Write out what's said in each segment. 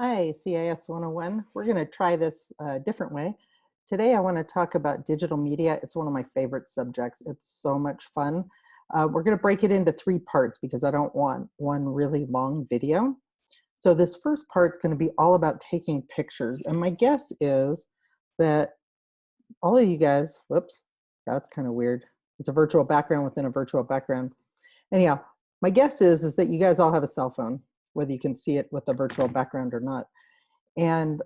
Hi, CIS101. We're going to try this a different way. Today, I want to talk about digital media. It's one of my favorite subjects. It's so much fun. We're going to break it into three parts because I don't want one really long video. So this first part is going to be all about taking pictures. And my guess is that all of you guys, whoops, that's kind of weird. It's a virtual background within a virtual background. Anyhow, my guess is that you guys all have a cell phone, whether you can see it with a virtual background or not. And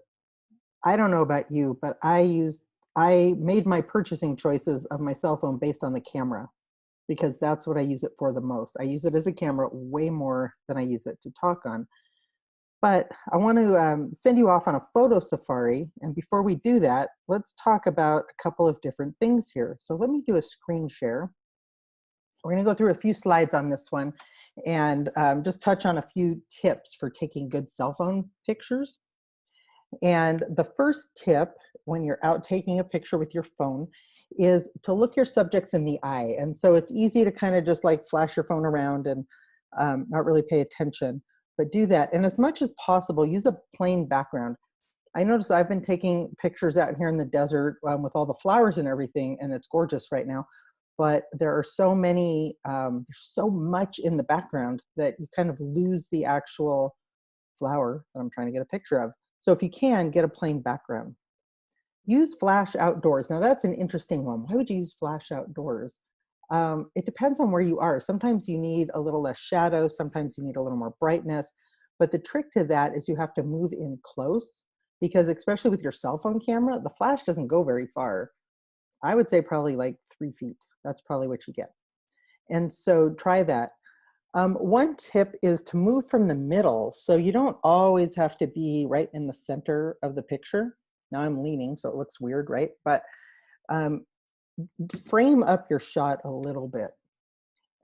I don't know about you, but I made my purchasing choices of my cell phone based on the camera because that's what I use it for the most. I use it as a camera way more than I use it to talk on. But I want to send you off on a photo safari. And before we do that, let's talk about a couple of different things here. So let me do a screen share. We're going to go through a few slides on this one and just touch on a few tips for taking good cell phone pictures. And the first tip when you're out taking a picture with your phone is to look your subjects in the eye. And so it's easy to kind of just like flash your phone around and not really pay attention, but do that. And as much as possible, use a plain background. I notice I've been taking pictures out here in the desert with all the flowers and everything, and it's gorgeous right now. But there are so many, there's so much in the background that you kind of lose the actual flower that I'm trying to get a picture of. So if you can, get a plain background. Use flash outdoors. Now that's an interesting one. Why would you use flash outdoors? It depends on where you are. Sometimes you need a little less shadow. Sometimes you need a little more brightness. But the trick to that is you have to move in close because especially with your cell phone camera, the flash doesn't go very far. I would say probably like 3 feet. That's probably what you get. And so try that. One tip is to move from the middle. So you don't always have to be right in the center of the picture. Now I'm leaning, so it looks weird, right? But um, frame up your shot a little bit.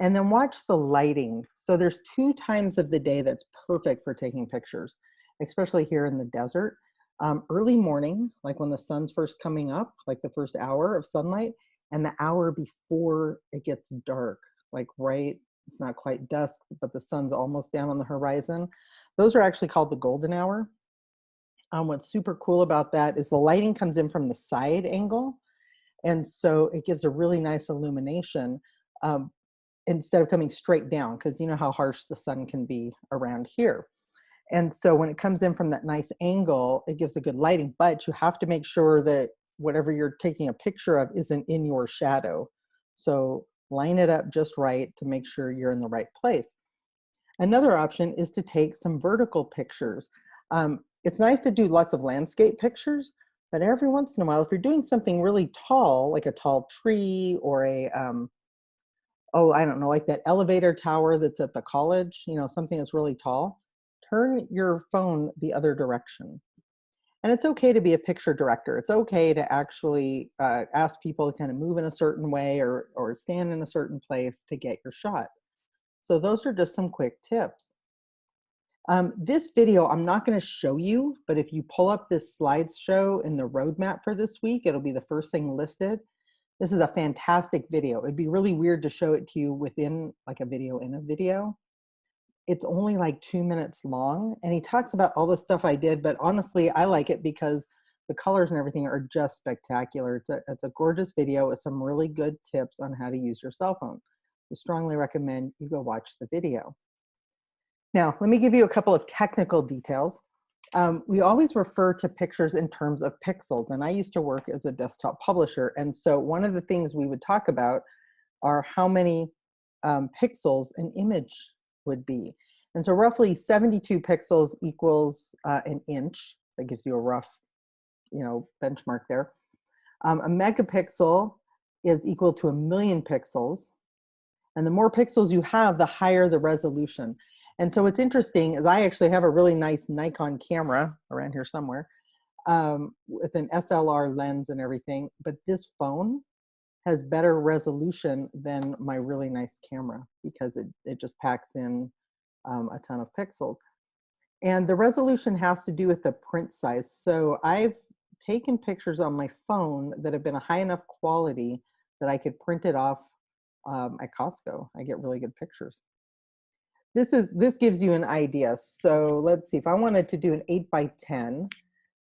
And then watch the lighting. So there's 2 times of the day that's perfect for taking pictures, especially here in the desert. Early morning, like when the sun's first coming up, like the first hour of sunlight, and the hour before it gets dark, like right, it's not quite dusk, but the sun's almost down on the horizon. Those are actually called the golden hour. What's super cool about that is the lighting comes in from the side angle. And so it gives a really nice illumination um, instead of coming straight down, because you know how harsh the sun can be around here. And so when it comes in from that nice angle, it gives a good lighting, but you have to make sure that whatever you're taking a picture of isn't in your shadow. So line it up just right to make sure you're in the right place. Another option is to take some vertical pictures. It's nice to do lots of landscape pictures, but every once in a while, if you're doing something really tall, like a tall tree or a, oh, I don't know, like that elevator tower that's at the college, you know, something that's really tall, turn your phone the other direction. And it's okay to be a picture director. It's okay to actually ask people to kind of move in a certain way or stand in a certain place to get your shot. So those are just some quick tips. This video, I'm not going to show you, but if you pull up this slideshow in the roadmap for this week, it'll be the first thing listed. This is a fantastic video. It'd be really weird to show it to you within like a video in a video. It's only like 2 minutes long, and he talks about all the stuff I did, but honestly, I like it because the colors and everything are just spectacular. It's a gorgeous video with some really good tips on how to use your cell phone. I strongly recommend you go watch the video. Now, let me give you a couple of technical details. We always refer to pictures in terms of pixels, and I used to work as a desktop publisher, and so one of the things we would talk about are how many pixels an image would be. And so roughly 72 pixels equals an inch. That gives you a rough, benchmark there. A megapixel is equal to 1,000,000 pixels. And the more pixels you have, the higher the resolution. And so what's interesting is I actually have a really nice Nikon camera around here somewhere with an SLR lens and everything, but this phone has better resolution than my really nice camera because it just packs in a ton of pixels. And the resolution has to do with the print size. So I've taken pictures on my phone that have been a high enough quality that I could print it off at Costco. I get really good pictures. this gives you an idea. So let's see, if I wanted to do an 8x10,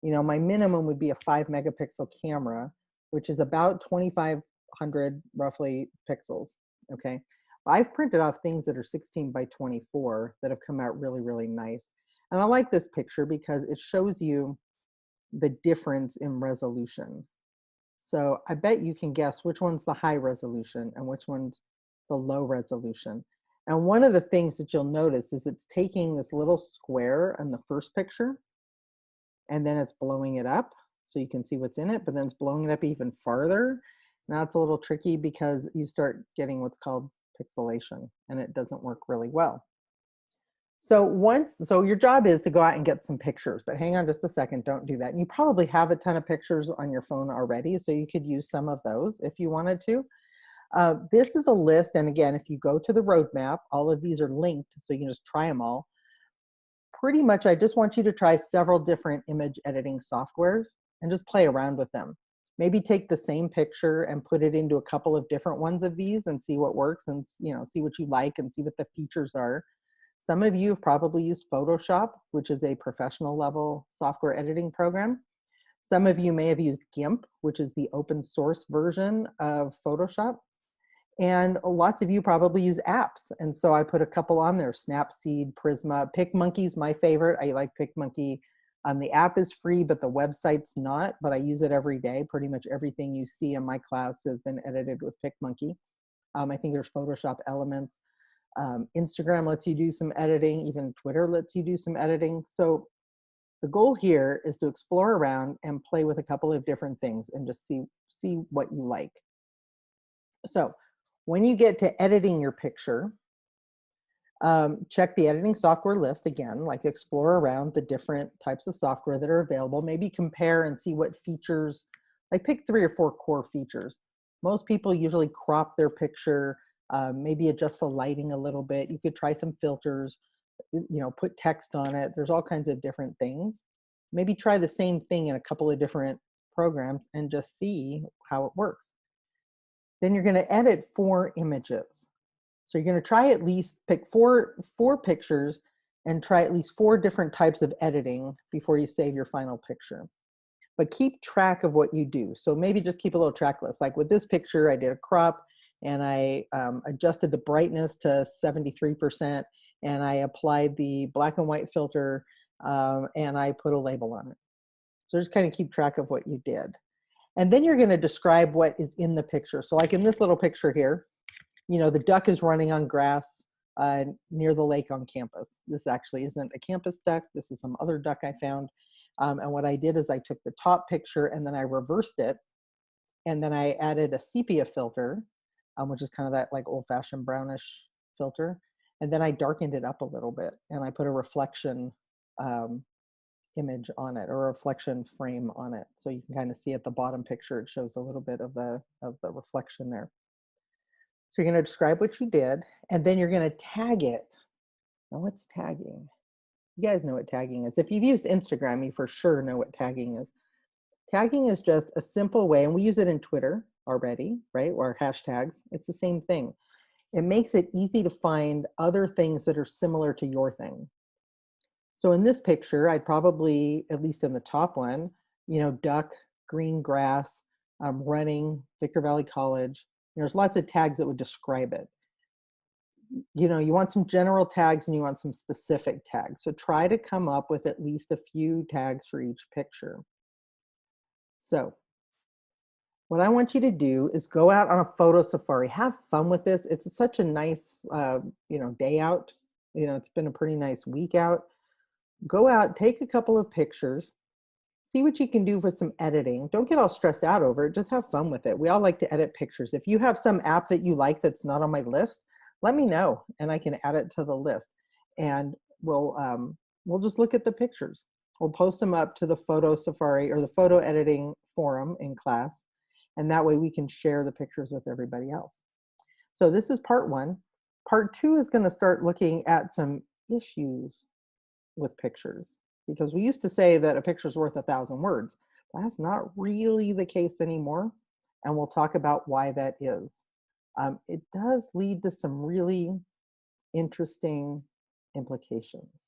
my minimum would be a 5 megapixel camera, which is about 2,500 roughly pixels. Okay. I've printed off things that are 16x24 that have come out really, really nice. And I like this picture because it shows you the difference in resolution. So I bet you can guess which one's the high resolution and which one's the low resolution. And one of the things that you'll notice is it's taking this little square in the first picture and then it's blowing it up so you can see what's in it, but then it's blowing it up even farther. Now it's a little tricky because you start getting what's called pixelation and it doesn't work really well. So your job is to go out and get some pictures, but hang on just a second, don't do that. And you probably have a ton of pictures on your phone already, so you could use some of those if you wanted to. This is a list, and again, if you go to the roadmap, all of these are linked, so you can just try them all. Pretty much, I just want you to try several different image editing softwares and just play around with them. Maybe take the same picture and put it into a couple of different ones of these and see what works and see what you like and see what the features are. Some of you have probably used Photoshop, which is a professional level software editing program. Some of you may have used GIMP, which is the open source version of Photoshop. And lots of you probably use apps. And so I put a couple on there, Snapseed, Prisma. PicMonkey's my favorite. I like PicMonkey. The app is free, but the website's not, but I use it every day. Pretty much everything you see in my class has been edited with PicMonkey. I think there's Photoshop Elements. Instagram lets you do some editing, even Twitter lets you do some editing. So the goal here is to explore around and play with a couple of different things and just see what you like. So when you get to editing your picture, check the editing software list again, like explore around the different types of software that are available, maybe compare and see what features, like pick 3 or 4 core features. Most people usually crop their picture, maybe adjust the lighting a little bit. You could try some filters, put text on it. There's all kinds of different things. Maybe try the same thing in a couple of different programs and just see how it works. Then you're going to edit 4 images. So you're going to try at least pick four pictures and try at least 4 different types of editing before you save your final picture. But keep track of what you do. So maybe just keep a little track list. Like with this picture, I did a crop and I adjusted the brightness to 73% and I applied the black and white filter and I put a label on it. So just kind of keep track of what you did. And then you're going to describe what is in the picture. So like in this little picture here, the duck is running on grass near the lake on campus. This actually isn't a campus duck. This is some other duck I found. And what I did is I took the top picture and then I reversed it. And then I added a sepia filter, which is kind of that like old-fashioned brownish filter. And then I darkened it up a little bit and I put a reflection image on it, or a reflection frame on it. So you can kind of see at the bottom picture, it shows a little bit of the reflection there. So you're going to describe what you did, and then you're going to tag it. Now what's tagging? You guys know what tagging is. If you've used Instagram, you for sure know what tagging is. Tagging is just a simple way, and we use it in Twitter already, right? Or hashtags. It's the same thing. It makes it easy to find other things that are similar to your thing. So in this picture, I'd probably, at least in the top one, duck, green grass, running, Victor Valley College. There's lots of tags that would describe it. You want some general tags and you want some specific tags. So try to come up with at least a few tags for each picture. So what I want you to do is go out on a photo safari. Have fun with this. It's such a nice, day out. It's been a pretty nice week out. Go out, take a couple of pictures, see what you can do with some editing. Don't get all stressed out over it. Just have fun with it. We all like to edit pictures. If you have some app that you like that's not on my list, let me know and I can add it to the list. And we'll just look at the pictures. We'll post them up to the photo safari or the photo editing forum in class. And that way we can share the pictures with everybody else. So this is part 1. Part 2 is going to start looking at some issues with pictures, because we used to say that a picture's worth 1,000 words. That's not really the case anymore, and we'll talk about why that is. It does lead to some really interesting implications.